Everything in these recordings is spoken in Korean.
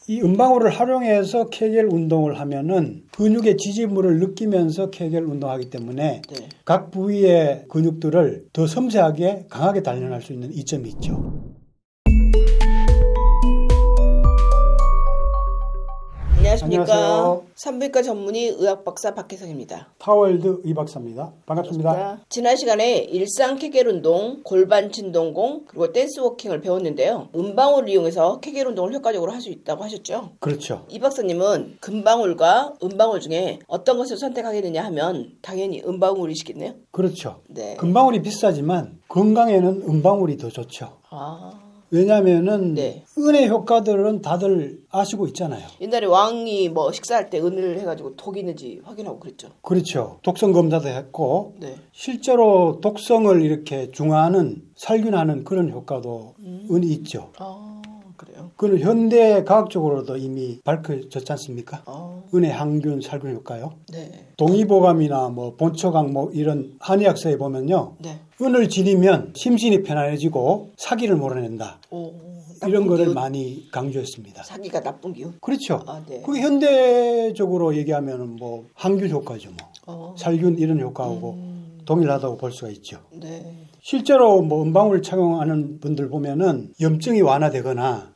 이 음방울을 활용해서 케겔 운동을 하면은 근육의 지지물을 느끼면서 케겔 운동하기 때문에 네. 각 부위의 근육들을 더 섬세하게 강하게 단련할 수 있는 이점이 있죠. 안녕하십니까. 안녕하세요. 산부인과 전문의 의학박사 박혜성입니다. 타월드 이박사입니다. 반갑습니다. 지난 시간에 일상 케겔 운동, 골반 진동공, 그리고 댄스 워킹을 배웠는데요. 음방울을 이용해서 케겔 운동을 효과적으로 할 수 있다고 하셨죠? 그렇죠. 이 박사님은 금방울과 음방울 중에 어떤 것을 선택하겠느냐 하면 당연히 음방울이시겠네요? 그렇죠. 네. 금방울이 비싸지만 건강에는 음방울이 더 좋죠. 왜냐하면은 네. 은의 효과들은 다들 아시고 있잖아요. 옛날에 왕이 뭐 식사할 때 은을 해가지고 독이 있는지 확인하고 그랬죠. 그렇죠. 독성 검사도 했고 네. 실제로 독성을 이렇게 중화하는 살균하는 그런 효과도 은이 있죠. 그래요. 그건 현대 과학적으로도 이미 밝혀졌지 않습니까? 은의 항균 살균 효과요. 네. 동의보감이나 뭐 본초강 뭐 이런 한의학서에 보면요. 네. 은을 지니면 심신이 편안해지고 사기를 몰아낸다. 이런 거를 기운. 많이 강조했습니다. 사기가 나쁜 기운. 그렇죠. 네. 그게 현대적으로 얘기하면은 뭐 항균 효과죠, 뭐 살균 이런 효과하고 동일하다고 볼 수가 있죠. 네. 실제로 뭐 음방울 착용하는 분들 보면은 염증이 완화되거나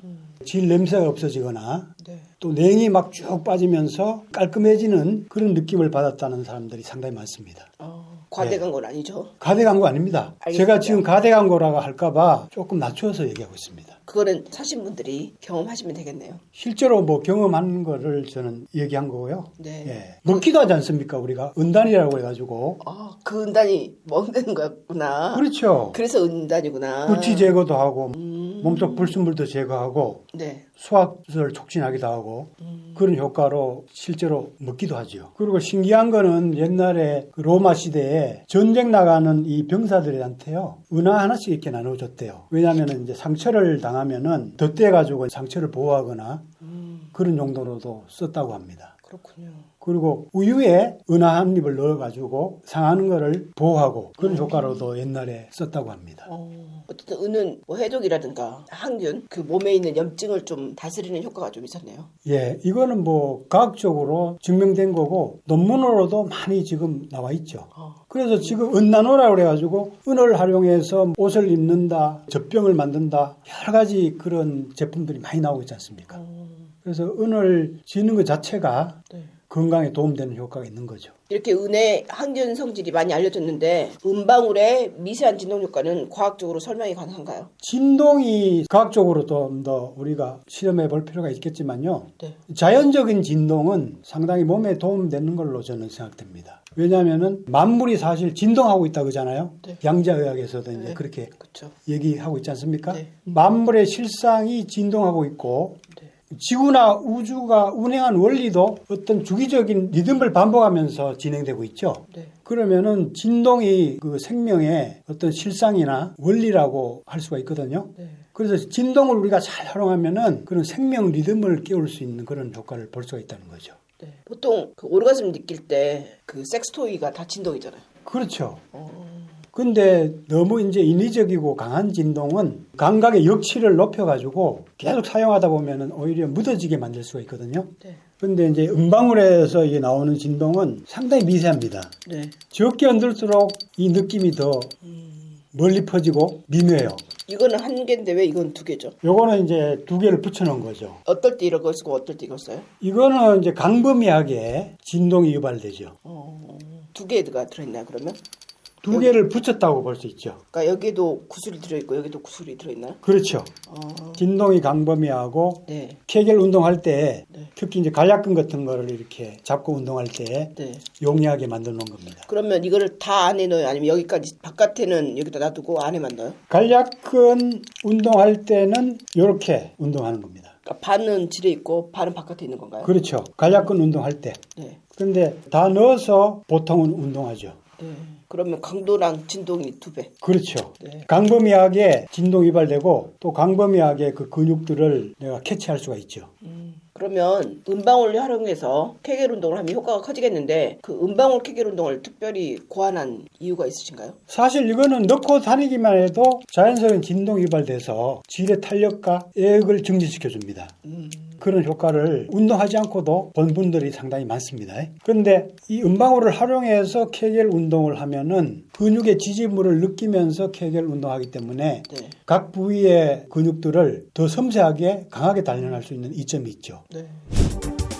질 냄새가 없어지거나 네. 또 냉이 막 쭉 빠지면서 깔끔해지는 그런 느낌을 받았다는 사람들이 상당히 많습니다. 과대간 건 아니죠. 가대광고 아닙니다. 알겠습니다. 제가 지금 가대광고라고 할까봐 조금 낮춰서 얘기하고 있습니다. 그거는 사신 분들이 경험하시면 되겠네요. 실제로 뭐 경험한 거를 저는 얘기한 거고요. 네. 예. 먹기도 하지 않습니까? 우리가 은단이라고 해가지고. 그 은단이 먹는 거구나. 그렇죠. 그래서 은단이구나. 구취 제거도 하고 몸속 불순물도 제거하고 네. 소화를 촉진하기도 하고 그런 효과로 실제로 먹기도 하죠. 그리고 신기한 거는 옛날에 그 로마 시대에 전쟁 나가는 이 병사들한테요 은하 하나씩 이렇게 나눠줬대요. 왜냐하면 이제 상처를 당하면은 덧대가지고 상처를 보호하거나 그런 용도로도 썼다고 합니다. 그렇군요. 그리고 우유에 은하 한 입을 넣어가지고 상하는 거를 보호하고 그런 효과로도 옛날에 썼다고 합니다. 어쨌든 은은 뭐 해독이라든가 항균, 그 몸에 있는 염증을 좀 다스리는 효과가 좀 있었네요. 예, 이거는 뭐 과학적으로 증명된 거고 논문으로도 많이 지금 나와 있죠. 그래서 지금 은나노라고 그래가지고 은을 활용해서 옷을 입는다, 젖병을 만든다 여러 가지 그런 제품들이 많이 나오고 있지 않습니까? 그래서 은을 지는 것 자체가 네. 건강에 도움되는 효과가 있는 거죠. 이렇게 은의 항균 성질이 많이 알려졌는데 음방울의 미세한 진동 효과는 과학적으로 설명이 가능한가요? 진동이 과학적으로 좀 더 우리가 실험해 볼 필요가 있겠지만요. 네. 자연적인 진동은 상당히 몸에 도움되는 걸로 저는 생각됩니다. 왜냐하면은 만물이 사실 진동하고 있다 그러잖아요. 네. 양자의학에서도 이제 네. 그렇게 그렇죠. 얘기하고 있지 않습니까? 네. 만물의 실상이 진동하고 있고 네. 지구나 우주가 운행한 원리도 어떤 주기적인 리듬을 반복하면서 진행되고 있죠. 네. 그러면은 진동이 그 생명의 어떤 실상이나 원리라고 할 수가 있거든요. 네. 그래서 진동을 우리가 잘 활용하면은 그런 생명 리듬을 깨울 수 있는 그런 효과를 볼 수가 있다는 거죠. 네. 보통 그 오르가즘 느낄 때 그 섹스토이가 다 진동이잖아요. 그렇죠. 근데 너무 이제 인위적이고 강한 진동은 감각의 역치를 높여가지고 계속 사용하다 보면은 오히려 묻어지게 만들 수가 있거든요. 네. 근데 이제 음방울에서 이게 나오는 진동은 상당히 미세합니다. 네. 적게 흔들수록 이 느낌이 더 멀리 퍼지고 미묘해요. 이거는 한 개인데 왜 이건 두 개죠? 요거는 이제 두 개를 붙여놓은 거죠. 어떨 때 이걸 쓰고 어떨 때 이걸 써요? 이거는 이제 광범위하게 진동이 유발되죠. 두 개가 들어있나요 그러면? 두 개를 붙였다고 볼 수 있죠. 그러니까 여기도 구슬이 들어있고 여기도 구슬이 들어있나요? 그렇죠. 진동이 광범위하고 네. 케겔 운동할 때 네. 특히 이제 관략근 같은 거를 이렇게 잡고 운동할 때 네. 용이하게 만들어 놓은 겁니다. 그러면 이거를 다 안에 넣어요? 아니면 여기까지 바깥에는 여기다 놔두고 안에만 넣어요? 관략근 운동할 때는 이렇게 운동하는 겁니다. 그러니까 반은 질에 있고 반은 바깥에 있는 건가요? 그렇죠. 관략근 운동할 때. 네. 그런데 다 넣어서 보통은 운동하죠. 네. 그러면 강도랑 진동이 2배. 그렇죠. 네. 광범위하게 진동 유발되고 또 광범위하게 그 근육들을 내가 캐치할 수가 있죠. 그러면 음방울을 활용해서 케겔 운동을 하면 효과가 커지겠는데 그 음방울 케겔 운동을 특별히 고안한 이유가 있으신가요? 사실 이거는 넣고 다니기만 해도 자연스러운 진동 유발돼서 질의 탄력과 애역을 증진시켜줍니다. 그런 효과를 운동하지 않고도 본 분들이 상당히 많습니다. 그런데 이 음방울을 활용해서 케겔 운동을 하면은 근육의 지지물을 느끼면서 케겔 운동하기 때문에 네. 각 부위의 근육들을 더 섬세하게 강하게 단련할 수 있는 이점이 있죠. 네.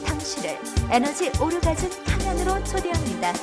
당신을 에너지 오르가즘 탕양으로 초대합니다.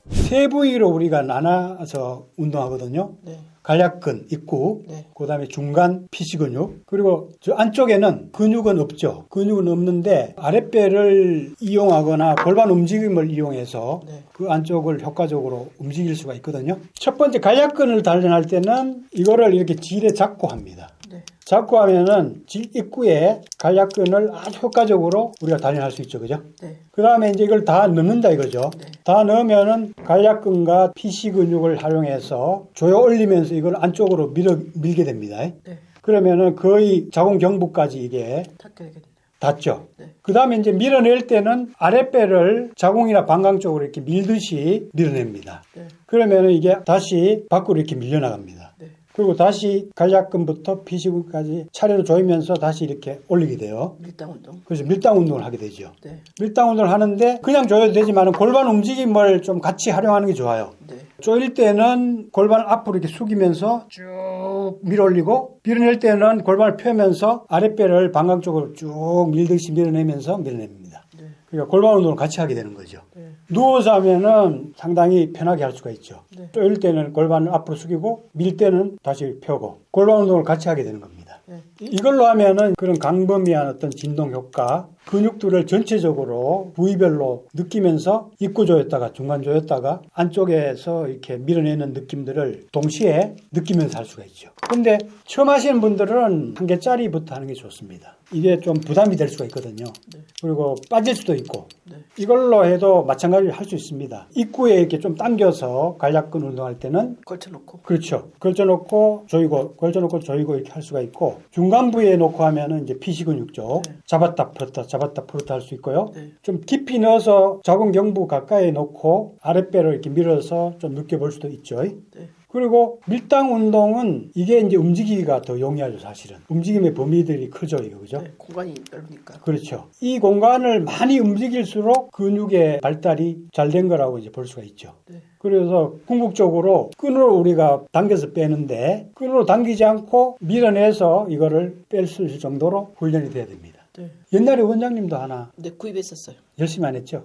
세 부위로 우리가 나눠서 운동하거든요. 네. 간략근, 입구, 네. 그다음에 중간 피시 근육, 그리고 저 안쪽에는 근육은 없죠. 근육은 없는데 아랫배를 이용하거나 골반 움직임을 이용해서 네. 그 안쪽을 효과적으로 움직일 수가 있거든요. 첫 번째 간략근을 단련할 때는 이거를 이렇게 질에 잡고 합니다. 네. 잡고 하면은 질 입구에 간략근을 아주 효과적으로 우리가 단련할 수 있죠. 그죠? 네. 그 다음에 이제 이걸 다 넣는다 이거죠. 네. 다 넣으면은 간략근과 피시 근육을 활용해서 조여 올리면서 이걸 안쪽으로 밀게 됩니다. 네. 그러면은 거의 자궁 경부까지 이게 닿게 되겠네요. 닿죠. 네. 그 다음에 이제 밀어낼 때는 아랫배를 자궁이나 방광 쪽으로 이렇게 밀듯이 밀어냅니다. 네. 그러면은 이게 다시 밖으로 이렇게 밀려나갑니다. 네. 그리고 다시 간략근부터 피시근까지 차례로 조이면서 다시 이렇게 올리게 돼요. 밀당 운동. 그래서 밀당 운동을 하게 되죠. 네. 밀당 운동을 하는데 그냥 조여도 되지만 골반 움직임을 좀 같이 활용하는 게 좋아요. 네. 조일 때는 골반을 앞으로 이렇게 숙이면서 쭉 밀어 올리고 밀어낼 때는 골반을 펴면서 아랫배를 방광 쪽으로 쭉 밀듯이 밀어내면서 밀어냅니다. 네. 그러니까 골반 운동을 같이 하게 되는 거죠. 네. 누워서 하면은 상당히 편하게 할 수가 있죠. 네. 조일 때는 골반을 앞으로 숙이고 밀 때는 다시 펴고 골반 운동을 같이 하게 되는 겁니다. 네. 이걸로 하면은 그런 강범위한 어떤 진동 효과, 근육들을 전체적으로 부위별로 느끼면서 입구 조였다가 중간 조였다가 안쪽에서 이렇게 밀어내는 느낌들을 동시에 느끼면서 할 수가 있죠. 근데 처음 하시는 분들은 한 개짜리부터 하는 게 좋습니다. 이게 좀 부담이 될 수가 있거든요. 네. 그리고 빠질 수도 있고 네. 이걸로 해도 마찬가지로 할 수 있습니다. 입구에 이렇게 좀 당겨서 간략근 운동할 때는 걸쳐놓고. 그렇죠. 걸쳐놓고 조이고 걸쳐놓고 조이고 이렇게 할 수가 있고 중간 부위에 놓고 하면은 이제 피시 근육 쪽 네. 잡았다 풀었다 잡았다 풀었다 할 수 있고요. 네. 좀 깊이 넣어서 자궁 경부 가까이 놓고 아랫배로 이렇게 밀어서 좀 느껴볼 수도 있죠. 네. 그리고 밀당 운동은 이게 이제 움직이기가 더 용이하죠, 사실은. 움직임의 범위들이 크죠, 이거, 그죠? 네. 공간이 넓으니까. 그렇죠. 이 공간을 많이 움직일수록 근육의 발달이 잘 된 거라고 이제 볼 수가 있죠. 네. 그래서 궁극적으로 끈으로 우리가 당겨서 빼는데 끈으로 당기지 않고 밀어내서 이거를 뺄 수 있을 정도로 훈련이 돼야 됩니다. 네. 옛날에 원장님도 하나 네. 구입했었어요. 열심히 안 했죠?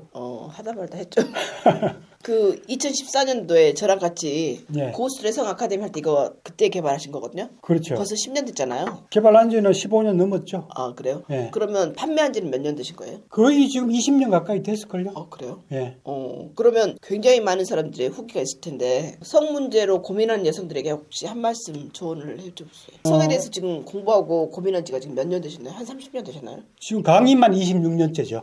하다 말다 했죠. 그 2014년도에 저랑 같이 네. 고수의 성 아카데미 할 때 이거 그때 개발하신 거거든요. 그렇죠. 벌써 10년 됐잖아요. 개발한 지는 15년 넘었죠. 아 그래요? 네. 그러면 판매한 지는 몇 년 되신 거예요? 거의 지금 20년 가까이 됐을걸요? 그래요? 예. 그러면 굉장히 많은 사람들의 후기가 있을 텐데 성 문제로 고민하는 여성들에게 혹시 한 말씀 조언을 해주세요. 성에 대해서 지금 공부하고 고민한 지가 지금 몇 년 되셨나요? 한 30년 되셨나요? 지금 강의만 26년째죠.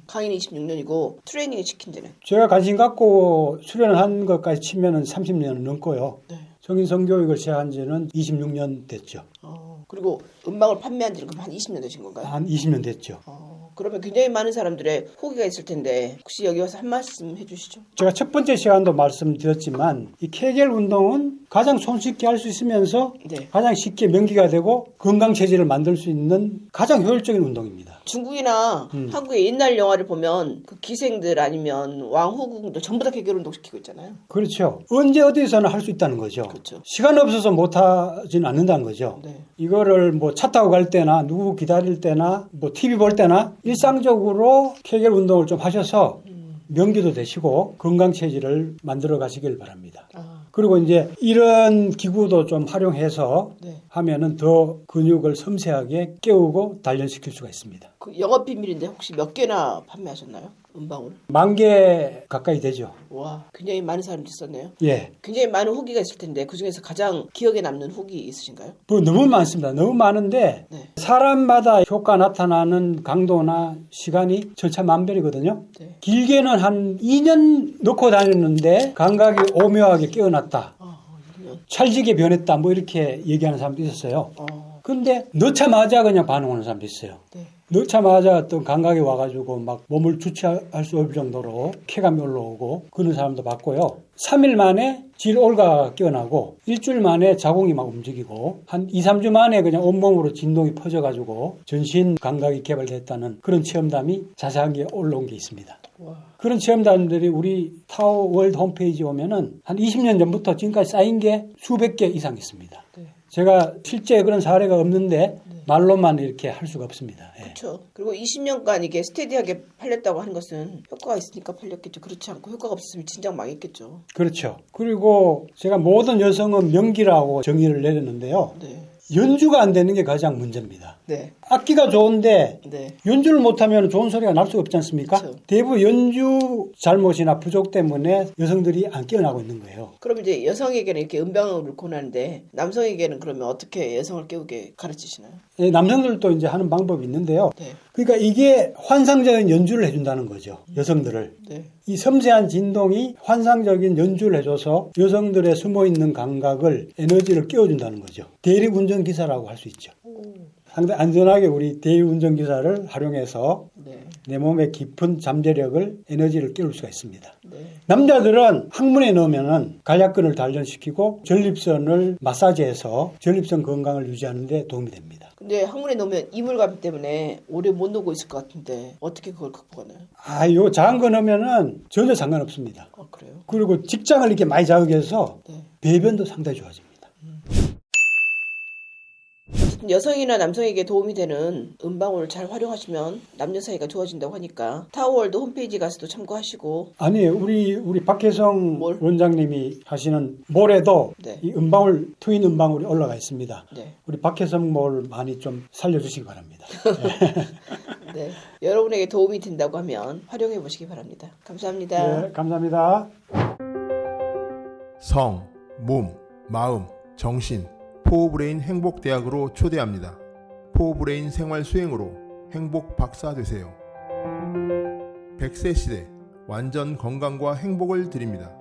강의는 26년이고 트레이닝 시킨 지는? 제가 관심 갖고 수련한 것까지 치면은 30년은 넘고요. 네. 성인 성교육을 시작한 지는 26년 됐죠. 그리고 음방을 판매한 지는 그럼 한 20년 되신 건가요? 한 20년 됐죠. 그러면 굉장히 많은 사람들의 후기가 있을 텐데 혹시 여기 와서 한 말씀 해주시죠. 제가 첫 번째 시간도 말씀드렸지만 이 케겔 운동은 가장 손쉽게 할 수 있으면서 네. 가장 쉽게 명기가 되고 건강 체질을 만들 수 있는 가장 효율적인 운동입니다. 중국이나 한국의 옛날 영화를 보면 그 기생들 아니면 왕후궁들 전부 다 개결 운동 시키고 있잖아요. 그렇죠. 언제 어디서나 할 수 있다는 거죠. 그렇죠. 시간 없어서 못 하지는 않는다는 거죠. 네. 이거를 뭐 차 타고 갈 때나 누구 기다릴 때나 뭐 TV 볼 때나 일상적으로 케겔 운동을 좀 하셔서 명기도 되시고 건강 체질을 만들어 가시길 바랍니다. 그리고 이제 이런 기구도 좀 활용해서 네. 하면은 더 근육을 섬세하게 깨우고 단련시킬 수가 있습니다. 그 영업 비밀인데 혹시 몇 개나 판매하셨나요? 음방울? 10,000개 가까이 되죠. 와, 굉장히 많은 사람들이 썼네요. 예. 굉장히 많은 후기가 있을 텐데 그 중에서 가장 기억에 남는 후기 있으신가요? 뭐 너무 많습니다. 너무 많은데 네. 사람마다 효과 나타나는 강도나 시간이 천차만별이거든요. 네. 길게는 한 2년 넣고 다녔는데 감각이 오묘하게 깨어났다. 2년. 찰지게 변했다. 뭐 이렇게 얘기하는 사람도 있었어요. 근데 넣자마자 그냥 반응하는 사람도 있어요. 네. 넣자마자 어떤 감각이 와가지고 막 몸을 주체할 수 없을 정도로 쾌감이 올라오고 그런 사람도 봤고요. 3일 만에 질올가가 깨어나고 일주일 만에 자궁이 막 움직이고 한 2, 3주 만에 그냥 온몸으로 진동이 퍼져가지고 전신 감각이 개발됐다는 그런 체험담이 자세하게 올라온 게 있습니다. 와. 그런 체험담들이 우리 타워 월드 홈페이지에 오면은 한 20년 전부터 지금까지 쌓인 게 수백 개 이상 있습니다. 네. 제가 실제 그런 사례가 없는데 말로만 이렇게 할 수가 없습니다. 예. 그렇죠. 그리고 20년간 이게 스테디하게 팔렸다고 하는 것은 효과가 있으니까 팔렸겠죠. 그렇지 않고 효과가 없었으면 진작 망했겠죠. 그렇죠. 그리고 제가 모든 여성은 명기라고 정의를 내렸는데요. 네. 연주가 안 되는 게 가장 문제입니다. 네. 악기가 좋은데 네. 연주를 못하면 좋은 소리가 날 수가 없지 않습니까? 그렇죠. 대부분 연주 잘못이나 부족 때문에 여성들이 안 깨어나고 있는 거예요. 그럼 이제 여성에게는 이렇게 음방을 권하는데 남성에게는 그러면 어떻게 여성을 깨우게 가르치시나요? 예, 남성들도 이제 하는 방법이 있는데요. 네. 그러니까 이게 환상적인 연주를 해준다는 거죠. 여성들을. 네. 이 섬세한 진동이 환상적인 연주를 해줘서 여성들의 숨어있는 감각을 에너지를 깨워준다는 거죠. 대리운전기사라고 할 수 있죠. 상당히 안전하게 우리 대리운전기사를 활용해서 네. 내 몸의 깊은 잠재력을 에너지를 깨울 수가 있습니다. 네. 남자들은 항문에 넣으면은 간략근을 단련시키고 전립선을 마사지해서 전립선 건강을 유지하는 데 도움이 됩니다. 근데 항문에 넣으면 이물감 때문에 오래 못 놓고 있을 것 같은데 어떻게 그걸 극복하나요? 요 작은 거 넣으면은 전혀 상관없습니다. 아, 그래요? 그리고 직장을 이렇게 많이 자극해서 네. 배변도 상당히 좋아집니다. 어쨌든 여성이나 남성에게 도움이 되는 음방울을 잘 활용하시면 남녀 사이가 좋아진다고 하니까 타워월드 홈페이지 가서도 참고하시고. 아니에요. 우리 박혜성 뭘? 원장님이 하시는 몰에도 네. 이 음방울, 트윈 음방울이 올라가 있습니다. 네. 우리 박혜성 몰 많이 좀 살려주시기 바랍니다. 네. 여러분에게 도움이 된다고 하면 활용해 보시기 바랍니다. 감사합니다. 네, 감사합니다. 성, 몸, 마음, 정신, 포브레인 행복대학으로 초대합니다. 포브레인 생활 수행으로 행복 박사 되세요. 100세 시대 완전 건강과 행복을 드립니다.